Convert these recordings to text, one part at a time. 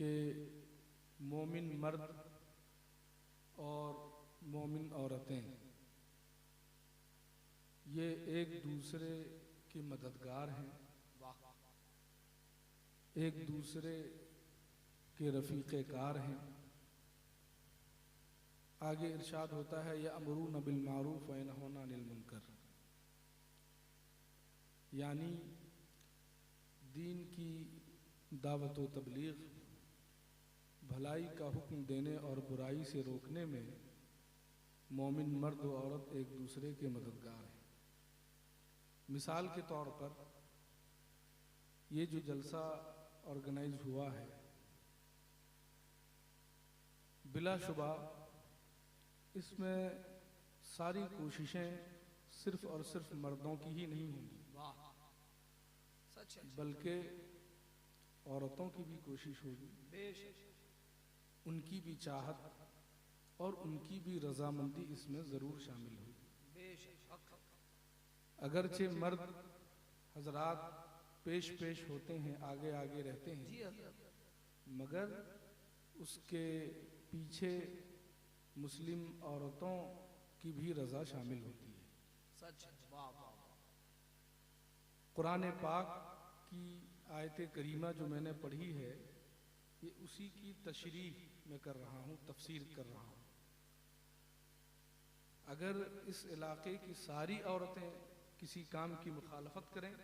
कि मोमिन मर्द और मोमिन औरतें ये एक दूसरे के मददगार हैं, एक दूसरे के रफ़ीक़े कार हैं। आगे इरशाद होता है यअमुरूना बिल मारूफ व यनहौना अनिल मुनकर, यानी दीन की दावत व तबलीग, भलाई का हुक्म देने और बुराई से रोकने में मोमिन मर्द व औरत एक दूसरे के मददगार हैं। मिसाल के तौर पर ये जो जलसा ऑर्गेनाइज हुआ है, बिलाशुबा इसमें सारी कोशिशें सिर्फ और सिर्फ मर्दों की ही नहीं होंगी, बल्कि औरतों की भी कोशिश होगी, उनकी भी चाहत और उनकी भी रजामंदी इसमें ज़रूर शामिल होगी। अगरचे मर्द हजरात पेश पेश होते हैं, आगे आगे रहते हैं, मगर उसके पीछे मुस्लिम औरतों की भी रजा शामिल होती है। सच कुरान पाक की आयत करीमा जो मैंने पढ़ी है, ये उसी की तशरीह में कर रहा हूँ, तफसीर कर रहा हूँ। अगर इस इलाके की सारी औरतें किसी काम की मुखालफत करें,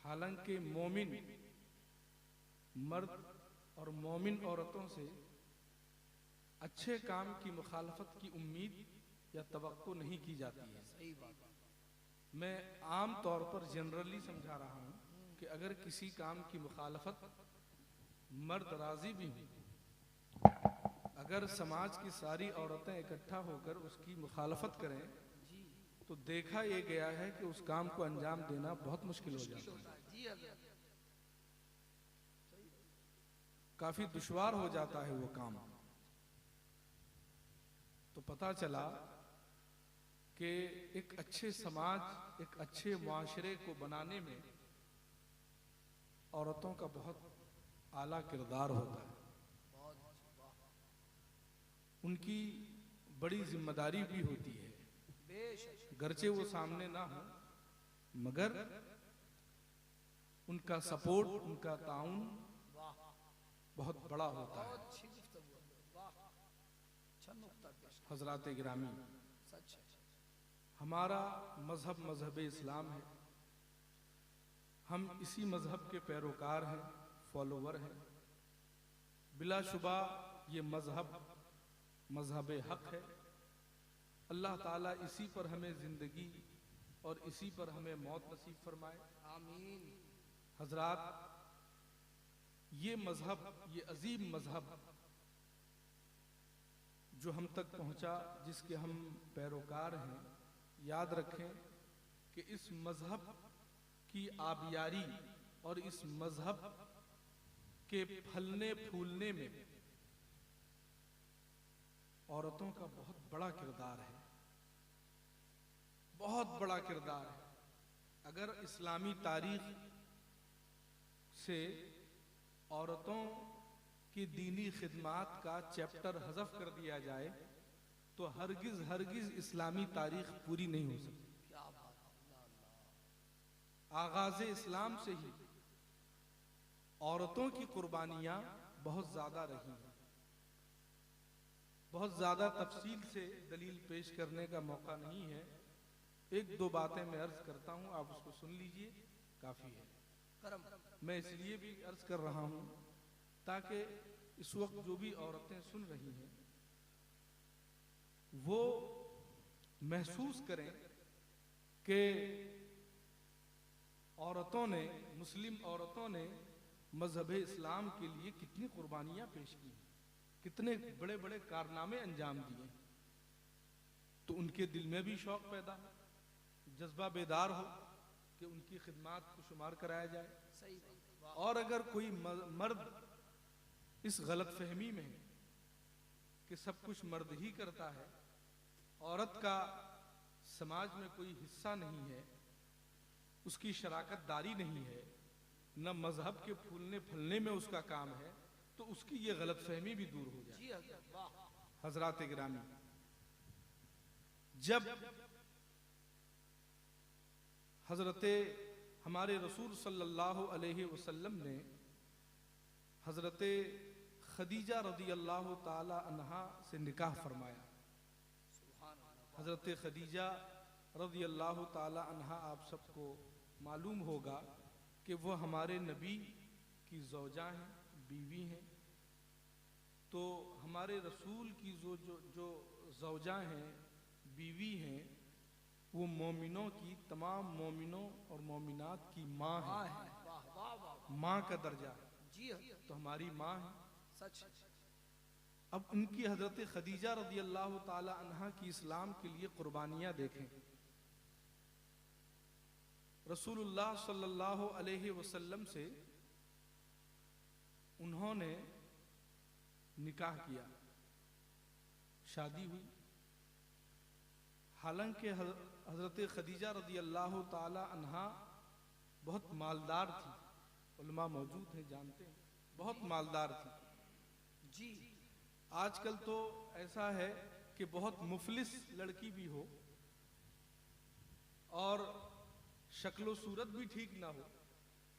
हालांकि मोमिन मर्द और मोमिन औरतों से अच्छे काम की मुखालफत की उम्मीद या तवक्को नहीं की जाती है। सही बात। मैं आम तौर पर जनरली समझा रहा हूँ कि अगर किसी काम की मुखालफत मर्द राजी भी हो, अगर समाज की सारी औरतें इकट्ठा होकर उसकी मुखालफत करें तो देखा यह गया है कि उस काम को अंजाम देना बहुत मुश्किल हो जाता है, काफी दुश्वार हो जाता है वो काम। तो पता चला कि एक अच्छे समाज, एक अच्छे मुआशरे को बनाने में औरतों का बहुत आला किरदार होता है, उनकी बड़ी जिम्मेदारी भी होती है, गरचे वो सामने ना हो, मगर उनका सपोर्ट, उनका ताउन बहुत बड़ा होता है। हजरात गिरामी, हमारा मजहब मजहब इस्लाम है, हम इसी मजहब के पैरोकार हैं, फॉलोवर हैं। बिलाशुबा ये मजहब मजहब हक है। अल्लाह ताला इसी पर हमें जिंदगी और इसी पर हमें मौत नसीब फरमाए, आमीन। हजरात, ये मजहब, ये अजीम मजहब जो हम तक पहुंचा, जिसके हम पैरोकार हैं, याद रखें कि इस मजहब की आबियारी और इस मजहब के फलने फूलने में औरतों का बहुत बड़ा किरदार है, बहुत बड़ा किरदार है। अगर इस्लामी तारीख से औरतों की दीनी खिदमात का चैप्टर हज़फ कर दिया जाए तो हरगिज हरगिज इस्लामी तारीख पूरी नहीं हो सकती। आगाज़े इस्लाम से ही औरतों की कुर्बानियां बहुत ज्यादा रही हैं। बहुत ज्यादा तफसील से दलील पेश करने का मौका नहीं है, एक दो बातें मैं अर्ज करता हूं, आप उसको सुन लीजिए, काफी है। मैं इसलिए भी अर्ज कर रहा हूं ताकि इस वक्त जो भी औरतें सुन रही हैं वो महसूस करें कि औरतों ने, मुस्लिम औरतों ने मजहब इस्लाम के लिए कितनी कुर्बानियां पेश की, कितने बड़े बड़े कारनामे अंजाम दिए। तो उनके दिल में भी शौक पैदा हो, जज्बा बेदार हो कि उनकी खिदमात को शुमार कराया जाए। सही। और अगर कोई मर्द इस गलत फहमी में है कि सब कुछ मर्द ही करता है, औरत का समाज में कोई हिस्सा नहीं है, उसकी शराकत दारी नहीं है, न मजहब के फूलने फलने में उसका काम है, तो उसकी ये गलतफहमी भी दूर हो जाए। हजरात गिरामी, जब हजरते हमारे रसूल सल्लल्लाहु अलैहि वसल्लम ने हजरते खदीजा रदी अल्लाह ताला अन्हा से निकाह फरमाया, हजरत खदीजा रदी अल्लाह ताला अन्हा आप सबको मालूम होगा कि वह हमारे नबी की ज़ौजा हैं, बीवी हैं। तो हमारे रसूल की जो ज़ौजा हैं, बीवी हैं, वो मोमिनों की, तमाम मोमिनों और मोमिनात की माँ है, माँ का दर्जा जी, तो हमारी माँ है सच। अब उनकी हजरत खदीजा रदी अल्लाह ताला अन्हा की इस्लाम के लिए कुर्बानियाँ देखें। रसूलुल्लाह सल्लल्लाहु अलैहि वसल्लम से उन्होंने निकाह किया, शादी हुई। हालांकि हजरत खदीजा रदी अल्लाह ताला अन्हा बहुत मालदार थी, उलमा मौजूद हैं जानते हैं, बहुत मालदार थी जी। आजकल तो ऐसा है कि बहुत मुफलिस लड़की भी हो और शक्लो सूरत भी ठीक ना हो,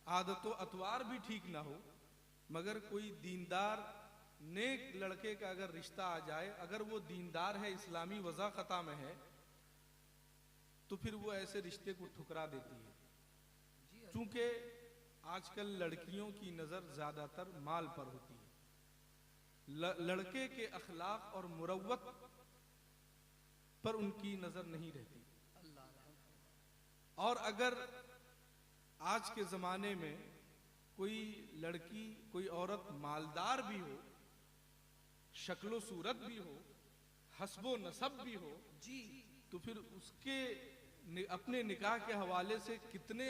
आदतो अतवार भी ठीक ना हो, मगर कोई दीनदार नेक लड़के का अगर रिश्ता आ जाए, अगर वो दीनदार है, इस्लामी वज़ाक़ता में है, तो फिर वो ऐसे रिश्ते को ठुकरा देती है। चूंकि आजकल लड़कियों की नज़र ज़्यादातर माल पर होती है, लड़के के अखलाक और मुरव्वत पर उनकी नज़र नहीं रहती। और अगर आज के ज़माने में कोई लड़की, कोई औरत मालदार भी हो, शक्लो सूरत भी हो, हस्बो नसब भी हो जी, तो फिर उसके अपने निकाह के हवाले से कितने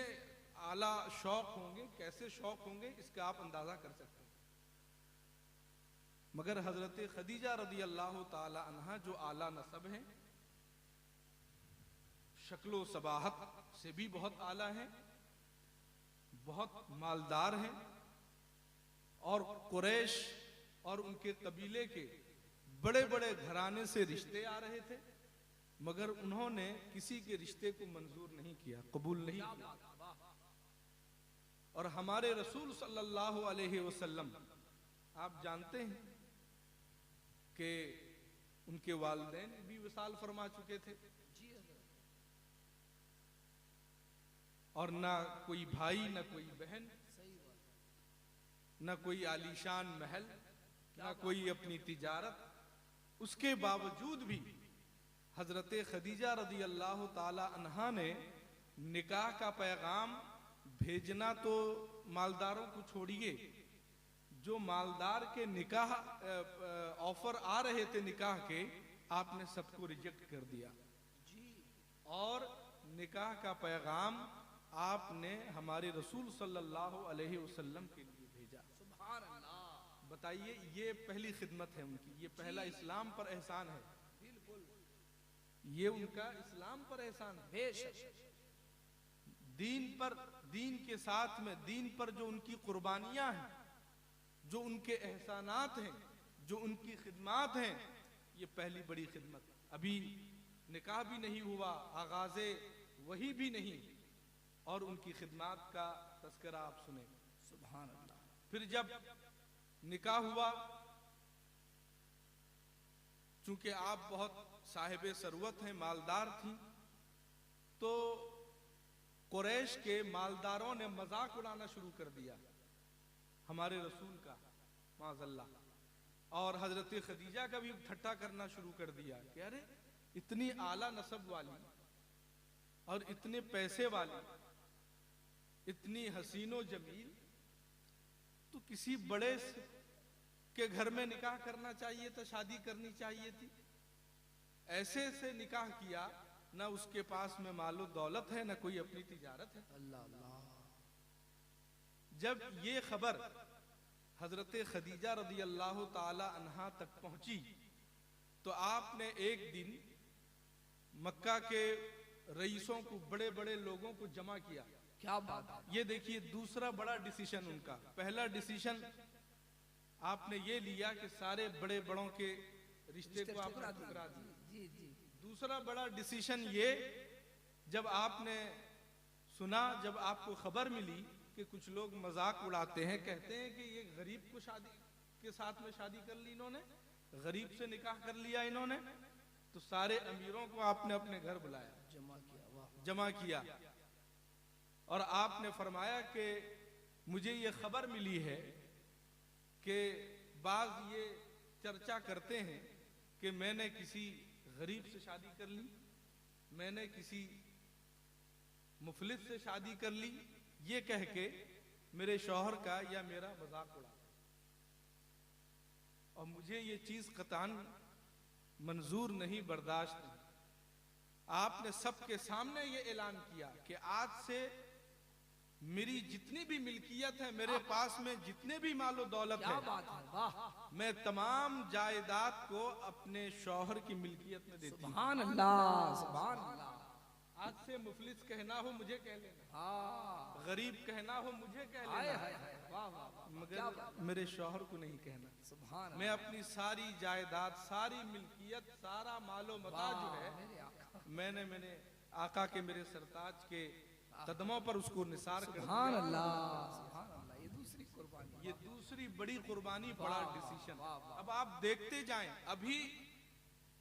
आला शौक होंगे, कैसे शौक होंगे, इसका आप अंदाजा कर सकते हैं। मगर हजरत खदीजा रदी अल्लाह ताला अन्हा जो आला नसब हैं, शक्लो सबाहत से भी बहुत आला हैं, बहुत मालदार हैं, और कुरैश और उनके कबीले के बड़े बड़े घराने से रिश्ते आ रहे थे, मगर उन्होंने किसी के रिश्ते को मंजूर नहीं किया, कबूल नहीं किया। और हमारे रसूल सल्लल्लाहु अलैहि वसल्लम, आप जानते हैं कि उनके वालिदैन भी विसाल फरमा चुके थे, और ना कोई भाई, ना कोई बहन, ना कोई आलीशान महल, ना कोई अपनी तिजारत। उसके बावजूद भी हजरत खदीजा रदी अल्लाह ताला अन्हा ने निकाह का पैगाम भेजना तो मालदारों को छोड़िए, जो मालदार के निकाह ऑफर आ रहे थे निकाह के, आपने सबको रिजेक्ट कर दिया और निकाह का पैगाम आपने हमारे रसूल सल्लल्लाहु अलैहि वसल्लम के लिए भेजा। सुभान अल्लाह। बताइए, ये पहली खिदमत है उनकी, ये पहला इस्लाम पर एहसान है, बिल्कुल ये उनका इस्लाम पर एहसान है। बेशक दीन पर, दीन के साथ में दीन पर जो उनकी कुर्बानियां हैं, जो उनके एहसानात हैं, जो उनकी खिदमत हैं, ये पहली बड़ी खिदमत। अभी निकाह भी नहीं हुआ, आगाज़े वही भी नहीं, और उनकी खिदमत का तस्करा आप सुने। सुभान अल्लाह। फिर जब निकाह हुआ, चूंकि आप बहुत साहिबे सरुवत हैं, मालदार थी, तो कुरैश के मालदारों ने मजाक उड़ाना शुरू कर दिया हमारे रसूल का, माज़अल्लाह, और हजरत खदीजा का भी ठट्टा करना शुरू कर दिया कि अरे इतनी आला नसब वाली और इतने पैसे वाली, इतनी हसीनो जमील, तो किसी बड़े के घर में निकाह करना चाहिए था, शादी करनी चाहिए थी। ऐसे से निकाह किया, ना उसके पास में मालो दौलत है, ना कोई अपनी तिजारत है। अल्लाह अल्लाह। जब ये खबर हजरत खदीजा रदी अल्लाह ताला अन्हा तक पहुंची, तो आपने एक दिन मक्का के रईसों को, बड़े बड़े लोगों को जमा किया क्या बात है। ये देखिए दूसरा बड़ा डिसीजन उनका। पहला डिसीजन आपने ये लिया कि सारे बड़े बड़ों के रिश्ते को आपने ठुकरा दिया। जी जी। दूसरा बड़ा डिसीजन ये, जब आपने सुना, जब आपको खबर मिली कि कुछ लोग मजाक उड़ाते हैं, कहते हैं कि ये गरीब को शादी के साथ में शादी कर ली इन्होंने, गरीब से निकाह कर लिया इन्होंने, तो सारे अमीरों को आपने अपने घर बुलाया, जमा किया और आपने फरमाया कि मुझे ये खबर मिली है कि बाज ये चर्चा करते हैं कि मैंने किसी गरीब से शादी कर ली, मैंने किसी मुफलिस से शादी कर ली, ये कह के मेरे शौहर का या मेरा मजाक उड़ा, और मुझे ये चीज कतान मंजूर नहीं, बर्दाश्त नहीं। आपने सबके सामने ये ऐलान किया कि आज से मेरी जितनी भी मिल्कियत है, मेरे पास में जितने भी मालो दौलत है, मैं तमाम जायदाद को अपने शौहर की मिल्कियत में देती हूं। सुभान अल्लाह, सुभान अल्लाह। आज से मुफलिस कहना हो मुझे कह लेना, गरीब कहना हो मुझे कह लेना, मगर मेरे शौहर को नहीं कहना। सुभान मैं अपनी सारी जायदाद, सारी मिल्कियत, सारा मालो मता जो है, मैंने आका के, मेरे सरताज के कदमों पर उसको निसार कर दिया। सुभान अल्लाह, सुभान अल्लाह। ये दूसरी कुर्बानी, ये दूसरी बड़ी कुर्बानी, बड़ा डिसीजन। अब आप देखते जाएं, अभी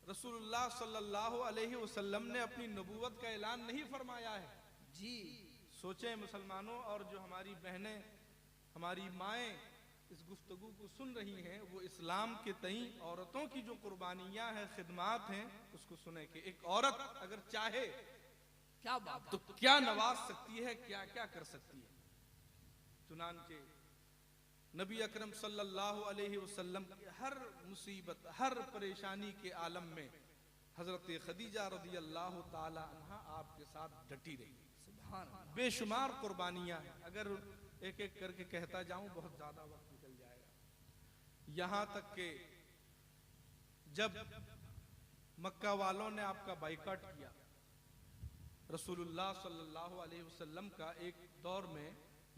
रसूलुल्लाह सल्लल्लाहु अलैहि वसल्लम ने अपनी नबूवत का ऐलान नहीं फरमाया है जी। सोचें मुसलमानों, और जो हमारी बहनें, हमारी माएँ इस गुफ्तगू को सुन रही हैं, वो इस्लाम के तई औरतों की जो कुर्बानियां हैं, खिदमात हैं, उसको सुने कि एक औरत अगर चाहे क्या बात तो क्या नवाज सकती है, क्या क्या कर सकती है। चुनांचे नबी अकरम सल्लल्लाहु अलैहि वसल्लम की हर मुसीबत, हर परेशानी के आलम में हजरत खदीजा रदी अल्लाह ताला अन्हा आपके साथ डटी रही। सुभान अल्लाह। बेशुमार कुर्बानियां हैं, अगर एक एक करके कहता जाऊं बहुत ज्यादा वक्त निकल जाएगा। यहां तक के जब मक्का वालों ने आपका बाइकाट किया, रसूलुल्लाह सल्लल्लाहु अलैहि वसल्लम का एक दौर में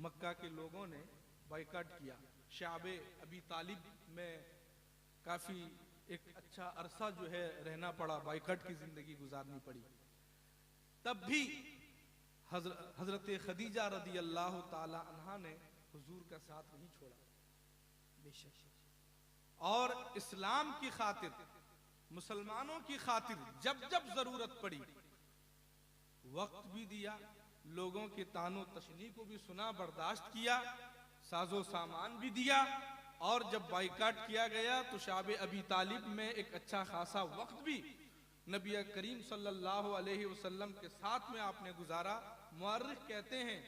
मक्का के लोगों ने बाइकाट किया, शाबे अबी तालिब में काफी एक अच्छा अरसा जो है रहना पड़ा, बाइकाट की जिंदगी गुजारनी पड़ी। तब भी हजरत खदीजा रदी अल्लाह ताला अन्हा ने हुजूर का साथ नहीं छोड़ा, बेशक। और इस्लाम की खातिर, मुसलमानों की खातिर जब जब जरूरत पड़ी वक्त भी दिया, लोगों के तानो तशनी को भी सुना, बर्दाश्त किया, साजो सामान भी दिया, और जब बाइकाट किया गया तो शाबे अबी तालिब में एक अच्छा खासा वक्त भी नबी करीम सल्लल्लाहु अलैहि वसल्लम के साथ में आपने गुजारा। मुअर्रिख कहते हैं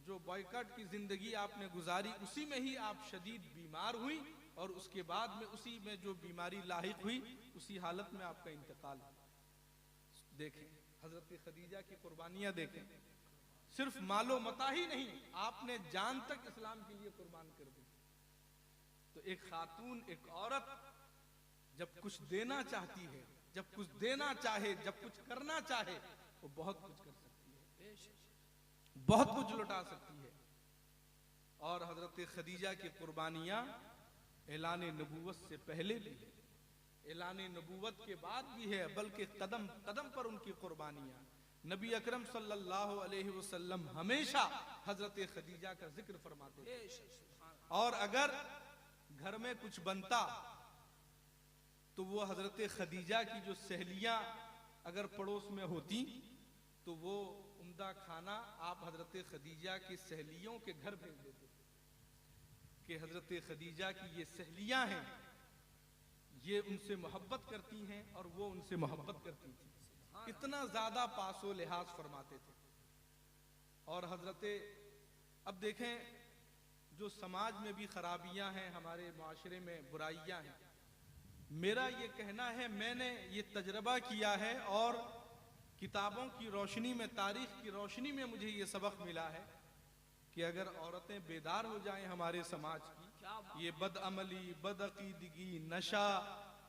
जो बाइकाट की जिंदगी आपने गुजारी, उसी में ही आप शदीद बीमार हुई, और उसके बाद में उसी में जो बीमारी लाहिक हुई, उसी हालत में आपका इंतकाल। देखें हजरत खदीजा की कुर्बानियां देखें, सिर्फ मालो मता ही नहीं, आपने जान तक इस्लाम के लिए कुर्बान कर दी। तो एक खातून, एक औरत जब कुछ देना चाहती है, जब कुछ देना चाहे, जब कुछ करना चाहे, वो बहुत कुछ कर सकती है, बहुत कुछ लुटा सकती है। और हजरत खदीजा की कुर्बानियां ऐलान नबूवत से पहले भी है, ऐलान नबूवत के बाद भी है, बल्कि कदम कदम पर उनकी कुर्बानियां। नबी अकरम सल्लल्लाहु अलैहि वसल्लम हमेशा हजरत खदीजा का जिक्र फरमाते थे, और अगर घर में कुछ बनता तो वो हजरत खदीजा की जो सहेलियां अगर पड़ोस में होती तो वो उम्दा खाना आप हजरत खदीजा की सहेलियों के घर भेज देते कि हजरत खदीजा की ये सहेलियां हैं, ये उनसे मोहब्बत करती हैं और वो उनसे मोहब्बत करती थी। इतना ज्यादा पासो लिहाज फरमाते थे। और हजरत, अब देखें जो समाज में भी खराबियां हैं, हमारे माशरे में बुराइयां हैं, मेरा ये कहना है, मैंने ये तजर्बा किया है और किताबों की रोशनी में, तारीख की रोशनी में मुझे ये सबक मिला है कि अगर औरतें बेदार हो जाएं हमारे समाज की, ये बदअमली, बदअकीदगी, नशा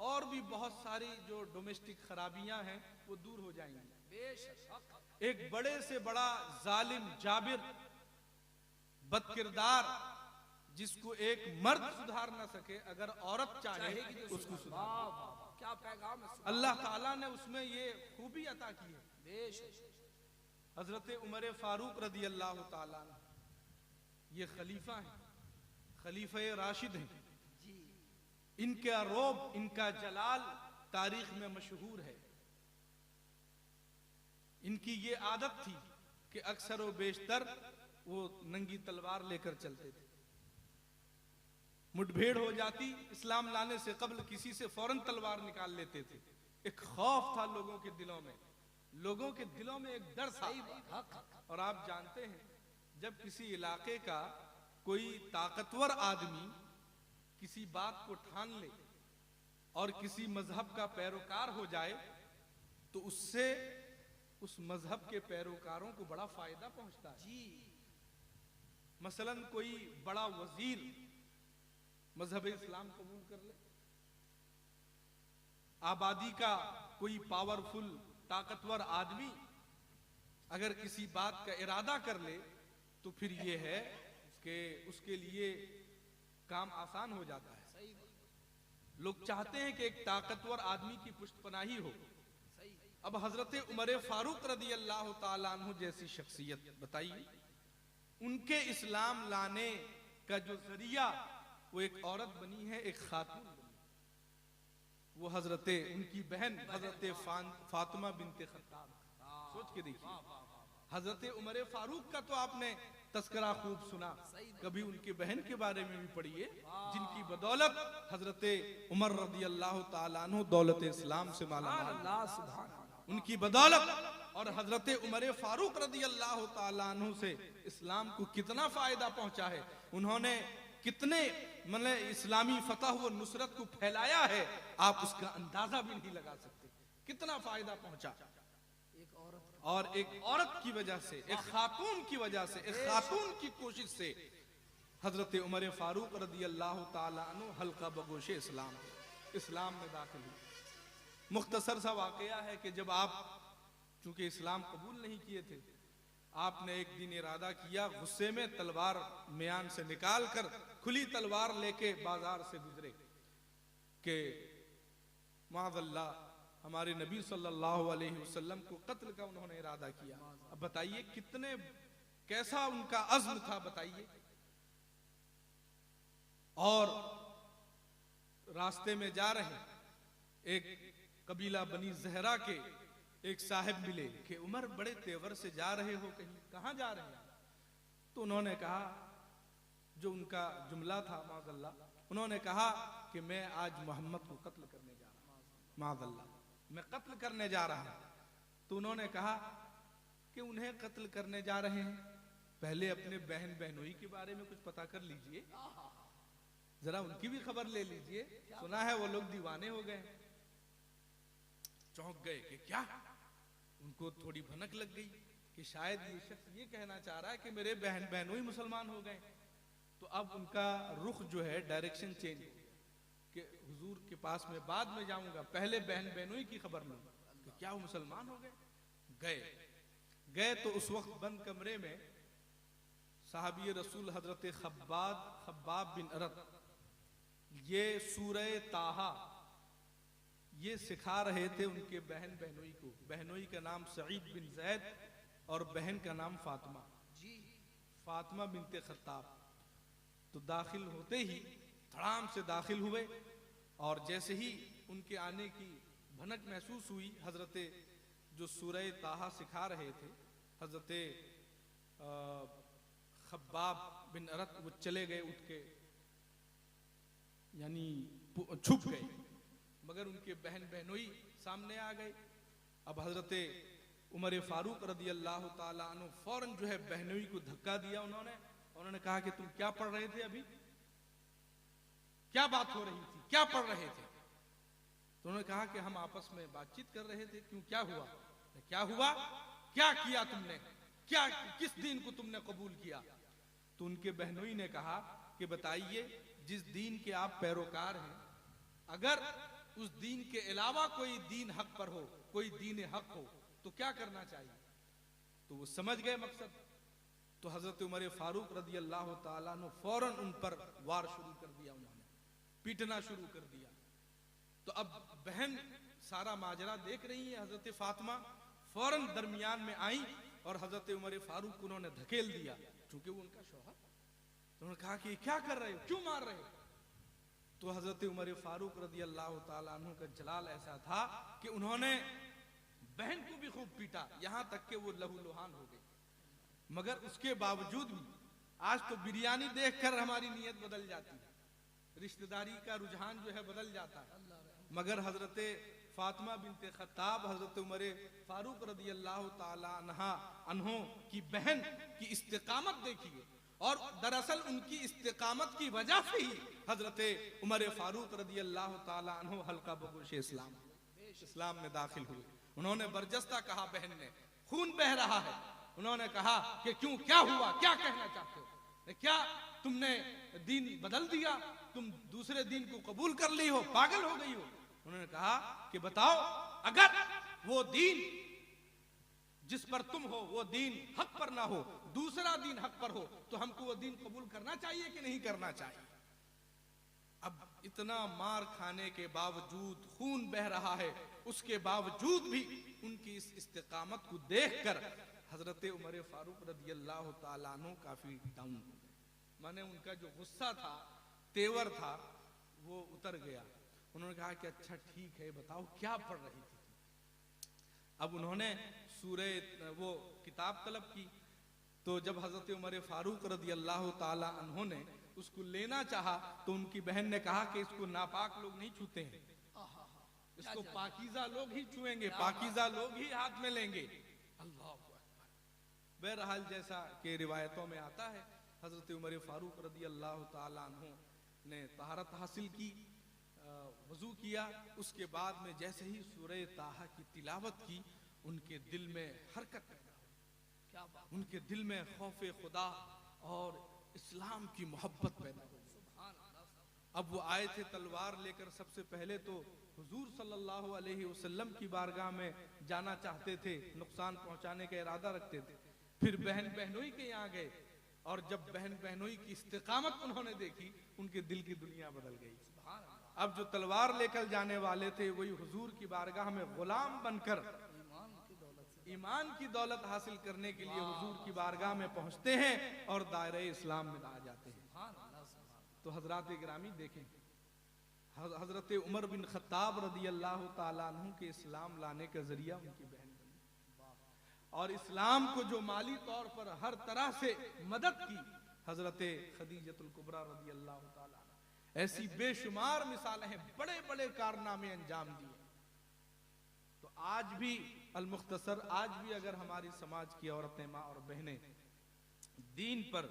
और भी बहुत सारी जो डोमेस्टिक खराबियां हैं वो दूर हो जाएंगी। एक बड़े से बड़ा जालिम, जाबिर, बदकिरदार, जिसको एक मर्द सुधार ना सके, अगर औरत चाहेगी तो उसको सुधार। वाह वाह वाह, क्या पैगाम है। अल्लाह ताला ने उसमें ये खूबी अता की है। बेशक हजरत उमर फारूक रदी अल्लाह ताला अन्हु, ये खलीफा हैं, खलीफा राशिद हैं। जी। इनका रोब, इनका जलाल तारीख में मशहूर है। इनकी ये आदत थी कि अक्सर व बेशतर वो नंगी तलवार लेकर चलते थे। मुठभेड़ हो जाती, इस्लाम लाने से कबल किसी से फौरन तलवार निकाल लेते थे। एक खौफ था लोगों के दिलों में, लोगों के दिलों में एक डर था। और आप जानते हैं, जब किसी इलाके का कोई ताकतवर आदमी किसी बात को ठान ले और किसी मजहब का पैरोकार हो जाए, तो उससे उस मजहब के पैरोकारों को बड़ा फायदा पहुंचता है। जी। मसलन कोई बड़ा वजीर मजहब इस्लाम कबूल कर ले, आबादी का कोई पावरफुल ताकतवर आदमी अगर किसी बात का इरादा कर ले, तो फिर ये है कि उसके लिए काम आसान हो जाता है। सही लोग चाहते हैं कि एक ताकतवर आदमी की पुष्टपनाही हो। सही। अब हजरत उमर फारूक रदी अल्लाह ताला अन्हु जैसी शख्सियत बताइए, उनके इस्लाम लाने का जो जरिया वो एक औरत बनी है, एक खातून बनी। वो हजरत, उनकी बहन हजरत फातिमा बिनते खत्ताब। सोच के देखिए, हजरत उमर फारूक का तो आपने तस्करा खूब सुना, कभी उनके बहन के बारे में भी पढ़िए, जिनकी बदौलत हजरत उमर रदी अल्लाह ताला अन्हु दौलत इस्लाम से मालामाल। अल्लाह सुभान अल्लाह। उनकी बदौलत और हजरत उमर फारूक रदी अल्लाह ताला अन्हु से इस्लाम को कितना फायदा पहुंचा है। उन्होंने कितने मतलब इस्लामी फतह व नुसरत को फैलाया है, आप उसका अंदाजा भी नहीं लगा सकते, कितना फायदा पहुंचा। एक औरत और एक औरत की वजह से, एक खातून की वजह से, एक खातून की कोशिश से हजरत उमर फारूक रदी अल्लाह ताला अन्हु हल्का बगोशे इस्लाम में दाखिल हुए। मुख्तसर सा वाकया है कि जब आप चूंकि इस्लाम कबूल नहीं किए थे, आपने एक दिन इरादा किया, गुस्से में तलवार मियान से निकाल कर खुली तलवार लेके बाजार से गुजरे कि माज़अल्लाह हमारे नबी सल्लल्लाहु अलैहि वसल्लम को कत्ल का उन्होंने इरादा किया। अब बताइए कितने, कैसा उनका अज़्म था, बताइए। और रास्ते में जा रहे एक कबीला बनी ज़हरा के एक साहिब मिले कि उमर बड़े तेवर से जा रहे हो, कहीं कहाँ जा रहे हैं? तो उन्होंने कहा, जो उनका जुमला था माज़अल्लाह, उन्होंने कहा कि मैं आज मोहम्मद को कत्ल करने जा रहा हूँ, माज़अल्लाह मैं कत्ल करने जा रहा हूँ। तो उन्होंने कहा कि उन्हें कत्ल करने जा रहे हैं, पहले अपने बहन बहनोई के बारे में कुछ पता कर लीजिए, जरा उनकी भी खबर ले लीजिए, सुना है वो लोग दीवाने हो गए। चौंक गए कि क्या, उनको थोड़ी भनक लग गई कि शायद ये शख्स ये कहना चाह रहा है कि मेरे बहन बहनोई मुसलमान हो गए। तो अब उनका रुख जो है डायरेक्शन चेंज हो गया कि हुजूर के पास में बाद में जाऊंगा, पहले बहन बहनोई की खबर लूंगा कि क्या वो मुसलमान हो गए। गए तो उस वक्त बंद कमरे में साहबी रसूल हजरत खब्बाब बिन अरत ये सूरह ताहा ये सिखा रहे थे उनके बहन बहनोई को। बहनोई का नाम सईद बिन जैद और बहन का नाम फातिमा, जी। फातिमा बिनते खत्ताब। तो दाखिल होते ही धड़ाम से दाखिल हुए और जैसे ही उनके आने की भनक महसूस हुई, हजरत जो सूरह ताहा सिखा रहे थे हजरत खब्बाब बिन अरत, वो चले गए उठ के, यानी छुप गए, मगर उनके बहन बहनोई सामने आ गए। अब हजरत उमर फारूक रदी अल्लाह ताला अन्हु फौरन जो है बहनोई को धक्का दिया उन्होंने कहा कि तुम क्या पढ़ रहे थे, अभी क्या बात हो रही थी, क्या पढ़ रहे थे? तो उन्होंने कहा कि हम आपस में बातचीत कर रहे थे। क्यों, क्या हुआ? क्या हुआ, क्या किया तुमने, क्या किस दीन को तुमने कबूल किया? तो उनके बहनोई ने कहा कि बताइए, जिस दीन के आप पैरोकार हैं, अगर उस दीन के अलावा कोई दीन हक पर हो, कोई दीन हक हो, तो क्या करना चाहिए? तो वो समझ गए मकसद। तो हजरत उमर फारूक रदी अल्लाह ताला अन्हु फौरन उन पर वार शुरू कर दिया, उन्होंने पीटना शुरू कर दिया। तो अब बहन सारा माजरा देख रही है, हजरत फातिमा फौरन दरमियान में आई और हजरत उमर फारूक को उन्होंने धकेल दिया, चूंकि वो उनका शौहर। तो उन्होंने कहा कि क्या कर रहे हो, क्यों मार रहे हो? तो हजरत उमर फारूक रदी अल्लाह ताला अन्हु का जलाल ऐसा था कि उन्होंने बहन को भी खूब पीटा, यहां तक कि वो लहूलुहान हो गई। मगर उसके बावजूद भी आज तो बिरयानी देखकर हमारी नीयत बदल जाती है, रिश्तेदारी का रुझान जो है बदल जाता है। मगर हजरत फातिमा बिनते खत्ताब हजरत उमर फारूक रदी अल्लाह ताला अन्हो की बहन की इस्तिकामत देखिए, और दरअसल उनकी इस्तिकामत की वजह से ही हजरत उमर फारूक रदी अल्लाह ताला अन्हो हल्का बगोश इस्लाम में दाखिल हुए। उन्होंने बरजस्ता कहा, बहन ने खून बह रहा है, उन्होंने कहा कि क्यों, क्या हुआ, क्या कहना चाहते हो, क्या तुमने दीन बदल दिया, तुम दूसरे दीन को कबूल कर ली हो, पागल हो गई हो? उन्होंने कहा कि बताओ, अगर वो दीन जिस पर तुम हो वो दीन हक पर ना हो, दूसरा दीन हक पर हो, तो हमको वो दीन कबूल करना चाहिए कि नहीं करना चाहिए? अब इतना मार खाने के बावजूद, खून बह रहा है, उसके बावजूद भी उनकी इस इस्तिकामत को देखकर हजरत उमर फारूक रदी अल्लाह ताला अन्हु काफी डाउन हो गए। माने उनका जो गुस्सा था, तेवर था, वो उतर गया। उन्होंने कहा कि अच्छा ठीक है, बताओ क्या पढ़ रही थी? अब उन्होंने सूरह वो किताब तलब की। तो जब हजरत उमर फारूक रदी अल्लाह ताला अन्हु ने उसको लेना चाहा, तो उनकी बहन ने कहा कि इसको नापाक लोग नहीं छूते हैं, इसको पाकीज़ा लोग ही छुएंगे, पाकीज़ा लोग ही हाथ में लेंगे। अल्लाह अकबर। बहरहाल जैसा कि रिवायतों में आता है, हजरत उमर फारूक रदी अल्लाह ताला अन्हु ने तहारत हासिल की, वजू किया, उसके बाद में जैसे ही सूरह ताहा की तिलावत की, उनके दिल में हरकत पैदा हुई। क्या बात, उनके दिल में खौफ खुदा और इस्लाम की मोहब्बत पैदा हुई। अब वो आए थे तलवार लेकर, सबसे पहले तो हुजूर सल्लल्लाहु अलैहि वसल्लम की बारगाह में जाना चाहते थे, नुकसान पहुंचाने का इरादा रखते थे। फिर बहन बहनोई के यहाँ गए, और जब बहन बहनोई की इस्तिकामत उन्होंने देखी, उनके दिल की दुनिया बदल गई। अब जो तलवार लेकर जाने वाले थे, वही हुजूर की बारगाह में गुलाम बनकर ईमान की दौलत हासिल करने के लिए हुजूर की बारगाह में पहुंचते हैं और दायरे इस्लाम में आ जाते हैं। तो हजरात गिरामी देखें, हजरत उमर बिन खत्ताब रदी अल्लाह ताला अन्हु के इस्लाम लाने का जरिया उनकी बहन बनी, और इस्लाम को जो माली तौर पर हर तरह से मदद की, हजरत खदीजतुल कुबरा रदी अल्लाह ताला। ऐसी बेशुमार मिसालें हैं, बड़े बड़े कारनामे अंजाम दिए। तो आज भी अल-मुख्तसर, आज भी अगर हमारी समाज की औरतें, माँ और बहनें दीन पर,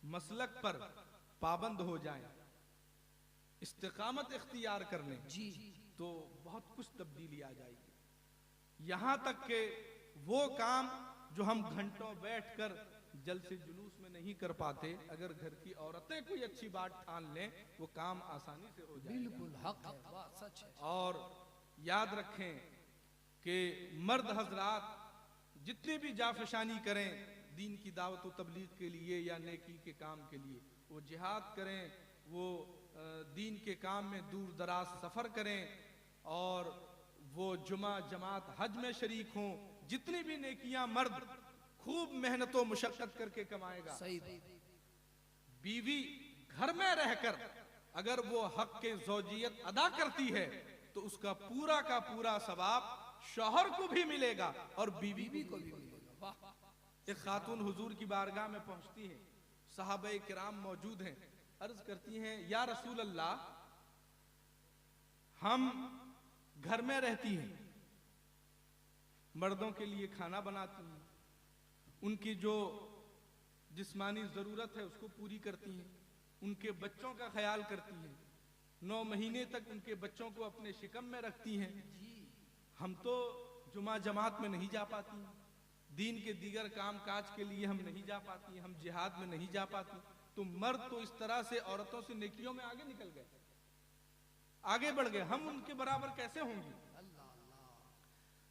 मसलक पर पाबंद हो जाएं, इस्तिकामत इख्तियार कर लें, जी, तो बहुत कुछ तब्दीली आ जाएगी। यहां तक कि वो काम जो हम घंटों बैठकर जलसे जुलूस में नहीं कर पाते, अगर घर की औरतें कोई अच्छी बात ठान लें, वो काम आसानी से हो जाएगा। बिल्कुल हक है, बात सच है। और याद रखें कि मर्द हजरात जितनी भी जाफशानी करें दीन की दावत व तबलीग के लिए या नेकी के काम के लिए, वो जिहाद करें, वो दीन के काम में दूर दराज सफर करें, और वो जुमा जमात हज में शरीक हों, जितनी भी नेकियां मर्द खूब मेहनत व मुशक्कत करके कमाएगा, सही। बीवी घर में रहकर अगर वो हक के ज़ौजियत अदा करती है, तो उसका पूरा का पूरा सवाब शौहर को भी मिलेगा और बीवी को भी मिलेगा। वाह। एक खातून हुजूर की बारगाह में पहुंचती है, सहाबे किराम मौजूद हैं, अर्ज करती हैं, या रसूल अल्लाह, हम घर में रहती हैं, मर्दों के लिए खाना बनाती हैं, उनकी जो जिस्मानी जरूरत है उसको पूरी करती हैं, उनके बच्चों का ख्याल करती हैं, 9 महीने तक उनके बच्चों को अपने शिकम में रखती हैं। हम तो जुमा जमात में नहीं जा पाती, दीन के दीगर काम काज के लिए हम नहीं जा पाती, हम जिहाद में नहीं जा पाती। तो मर्द तो इस तरह से औरतों से नेकियों में आगे निकल गए, आगे बढ़ गए, हम उनके बराबर कैसे होंगे?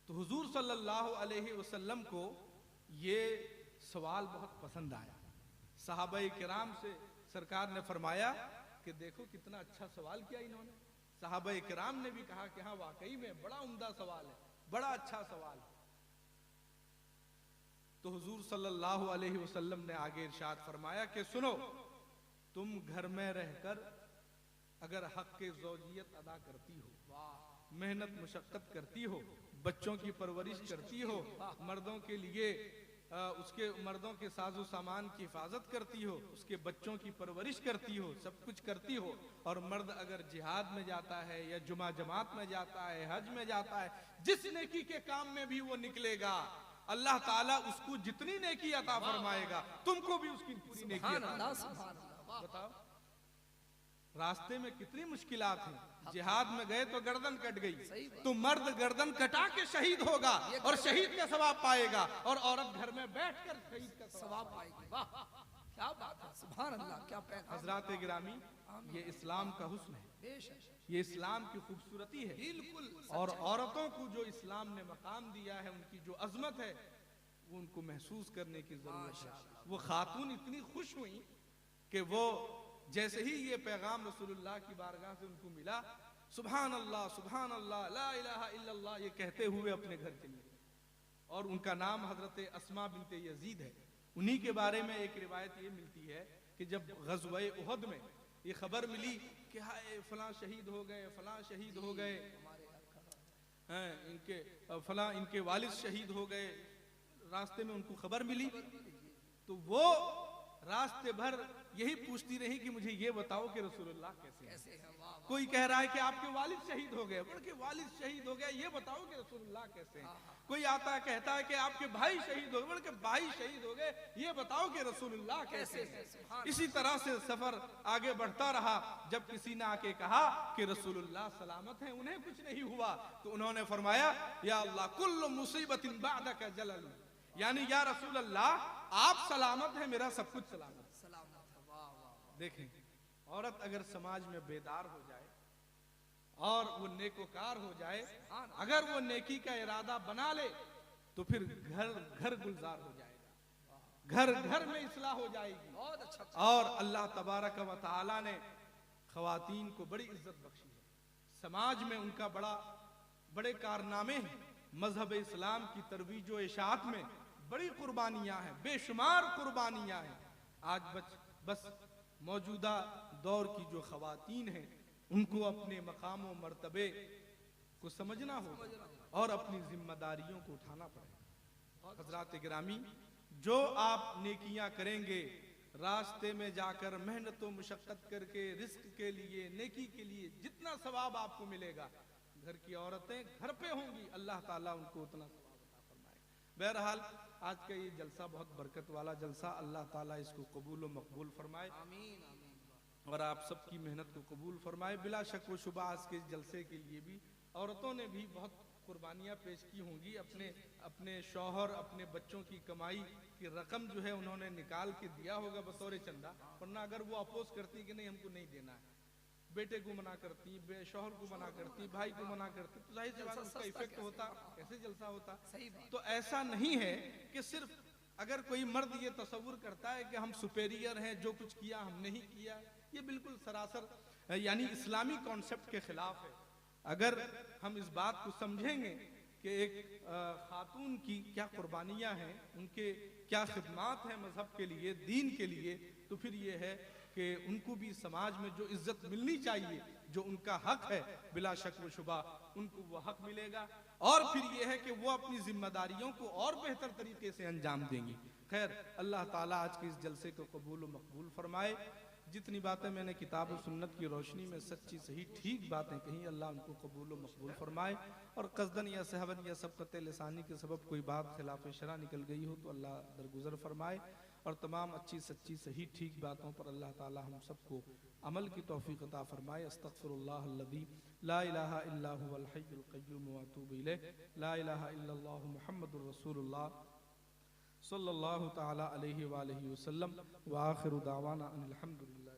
तो हुजूर सल्लल्लाहु अलैहि वसल्लम को ये सवाल बहुत पसंद आया। सहाबाए किराम से सरकार ने फरमाया कि देखो कितना अच्छा सवाल किया इन्होंने। सहाबाए किराम ने भी कहा कि हाँ वाकई में बड़ा उम्दा सवाल है, बड़ा अच्छा सवाल है। तो हुजूर सल्लल्लाहु अलैहि वसल्लम ने आगे इरशाद फरमाया कि सुनो, तुम घर में रहकर अगर हक के ज़ौजियत अदा करती हो, मेहनत मुशक्कत करती हो, बच्चों की परवरिश करती हो, मर्दों के लिए उसके मर्दों के साजो सामान की हिफाजत करती हो, उसके बच्चों की परवरिश करती हो, सब कुछ करती हो, और मर्द अगर जिहाद में जाता है या जुमा जमात में जाता है, हज में जाता है, जिस नेकी के काम में भी वो निकलेगा अल्लाह ताला उसको जितनी नेकी अता फरमाएगा, तुमको भी उसकी पूरी नेकी अता फरमाएगा। बताओ रास्ते में कितनी मुश्किलात हैं। जिहाद में गए तो गर्दन कट गई, तो मर्द गर्दन कटा के शहीद होगा और शहीद का सवाब पाएगा, और औरत घर में बैठकर शहीद का सवाब पाएगी। वाह क्या बात है, सुभान अल्लाह, क्या पैगाम। हजरात गिरामी, ये इस्लाम का हुस्न है, बेशक ये इस्लाम की खूबसूरती है। बिल्कुल। और औरतों को जो इस्लाम ने मकाम दिया है, उनकी जो अजमत है, वो उनको महसूस करने की जरूरत है। वो खातून इतनी खुश हुई कि वो जैसे ही ये पैगाम रसूलुल्लाह की बारगाह से उनको मिला, सुभान अल्लाह ला इलाहा इल्लल्लाह ये कहते हुए अपने घर चले गए। और उनका नाम हजरत अस्मा बिनते यजीद है। उन्हीं के बारे में एक रिवायत ये मिलती है कि जब ग़ज़वे उहद में ये खबर मिली कि हाय फलां शहीद हो गए, फलां शहीद हो गए हैं, इनके फलां इनके वालिद शहीद हो गए, रास्ते में उनको खबर मिली, तो वो रास्ते भर यही पूछती रही कि मुझे ये बताओ कि रसूलुल्लाह कैसे हैं। कोई कह रहा है कि आपके वालिद शहीद हो गए, बल्कि वालिद शहीद हो गया, ये बताओ कि रसूलुल्लाह कैसे हैं। कोई आता है कहता है कि आपके भाई शहीद हो गए, बल्कि भाई शहीद हो गए, ये बताओ कि रसूलुल्लाह कैसे हैं। इसी तरह से सफर आगे बढ़ता रहा। जब किसी ने आके कहा कि रसूलुल्लाह सलामत हैं, उन्हें कुछ नहीं हुआ, तो उन्होंने फरमाया या अल्लाह कुल्लु मुसीबतिन बादका जलल, यानी या रसूल अल्लाह आप सलामत हैं, मेरा सब कुछ सलामत। देखें, औरत अगर समाज में बेदार हो जाए और वो नेकोकार हो जाए, अगर वो नेकी का इरादा बना ले, तो फिर घर घर गुलजार हो जाएगा, घर घर में इस्लाह हो जाएगी। बहुत अच्छा। और अल्लाह तबारक व तआला ने ख़वातीन को बड़ी इज्जत बख्शी है, समाज में उनका बड़े कारनामे हैं। मजहब इस्लाम की तरवीज व इशाअत में बड़ी कुर्बानियां हैं, बेशुमार कुर्बानियां हैं। आज बस मौजूदा दौर की जो ख़वातीन हैं, उनको अपने मकाम व मर्तबे को समझना होगा और अपनी जिम्मेदारियों को उठाना पड़ेगा। हज़रात गिरामी, जो आप नेकियां करेंगे, रास्ते में जाकर मेहनत व मुशक्क़त करके रिस्क के लिए, नेकी के लिए जितना सवाब आपको मिलेगा, घर की औरतें घर पे होंगी, अल्लाह ताला उनको उतना सवाब अता फरमाएगा। बहरहाल आज का ये जलसा बहुत बरकत वाला जलसा, अल्लाह ताला इसको कबूल व मकबूल फरमाए, आमीन आमीन। और आप सबकी मेहनत को कबूल फरमाए। बिला शक व शुबा आज के जलसे के लिए भी औरतों ने भी बहुत कुर्बानियाँ पेश की होंगी। अपने शौहर, अपने बच्चों की कमाई की रकम जो है उन्होंने निकाल के दिया होगा बतौर चंदा, वरना अगर वो अपोज करती कि नहीं हमको नहीं देना है, बेटे को मना करती, शौहर को मना करती, भाई को मना करती, तो जाहिर सी बात उसका इफेक्ट होता, कैसे जलसा होता। तो ऐसा नहीं है कि सिर्फ अगर कोई मर्द ये तसव्वुर करता है कि हम सुपेरियर हैं, जो कुछ किया हम नहीं किया, ये बिल्कुल सरासर यानी इस्लामी कॉन्सेप्ट के खिलाफ है। अगर हम इस बात को समझेंगे कि एक खातून की क्या कुर्बानियां हैं, उनके क्या खिदमात हैं मजहब के लिए, दीन के लिए, तो फिर ये है कि उनको भी समाज में जो इज्जत मिलनी चाहिए, जो उनका हक है, बिला शक व शुबा उनको वो हक मिलेगा। और फिर ये है कि वो अपनी जिम्मेदारियों को और बेहतर तरीके से अंजाम देंगी। खैर, अल्लाह ताला आज के इस जलसे को कबूल व मकबूल फरमाए। जितनी बातें मैंने किताब और सुन्नत की रोशनी में सच्ची सही ठीक बातें कही, अल्लाह उनको कबूल व मकबूल फरमाए। और कसदन या सहवन या सबकत लिसानी के सबब कोई बात खिलाफ शरा निकल गई हो तो अल्लाह दरगुजर फरमाए। और तमाम अच्छी सच्ची सही ठीक बातों पर अल्लाह ताला हम सबको अमल की तौफीक अता फरमाए। अस्तगफिरुल्लाह अल्लज़ी ला इलाहा इल्ला हुवल हय्युल क़य्यूम व अतूबु इलैह। ला इलाहा इल्लल्लाहु मुहम्मदुर रसूलुल्लाह सल्लल्लाहु तआला अलैहि व आलिहि वसल्लम। व आखिरु दावाना अनिल हम्दुलिल्लाह।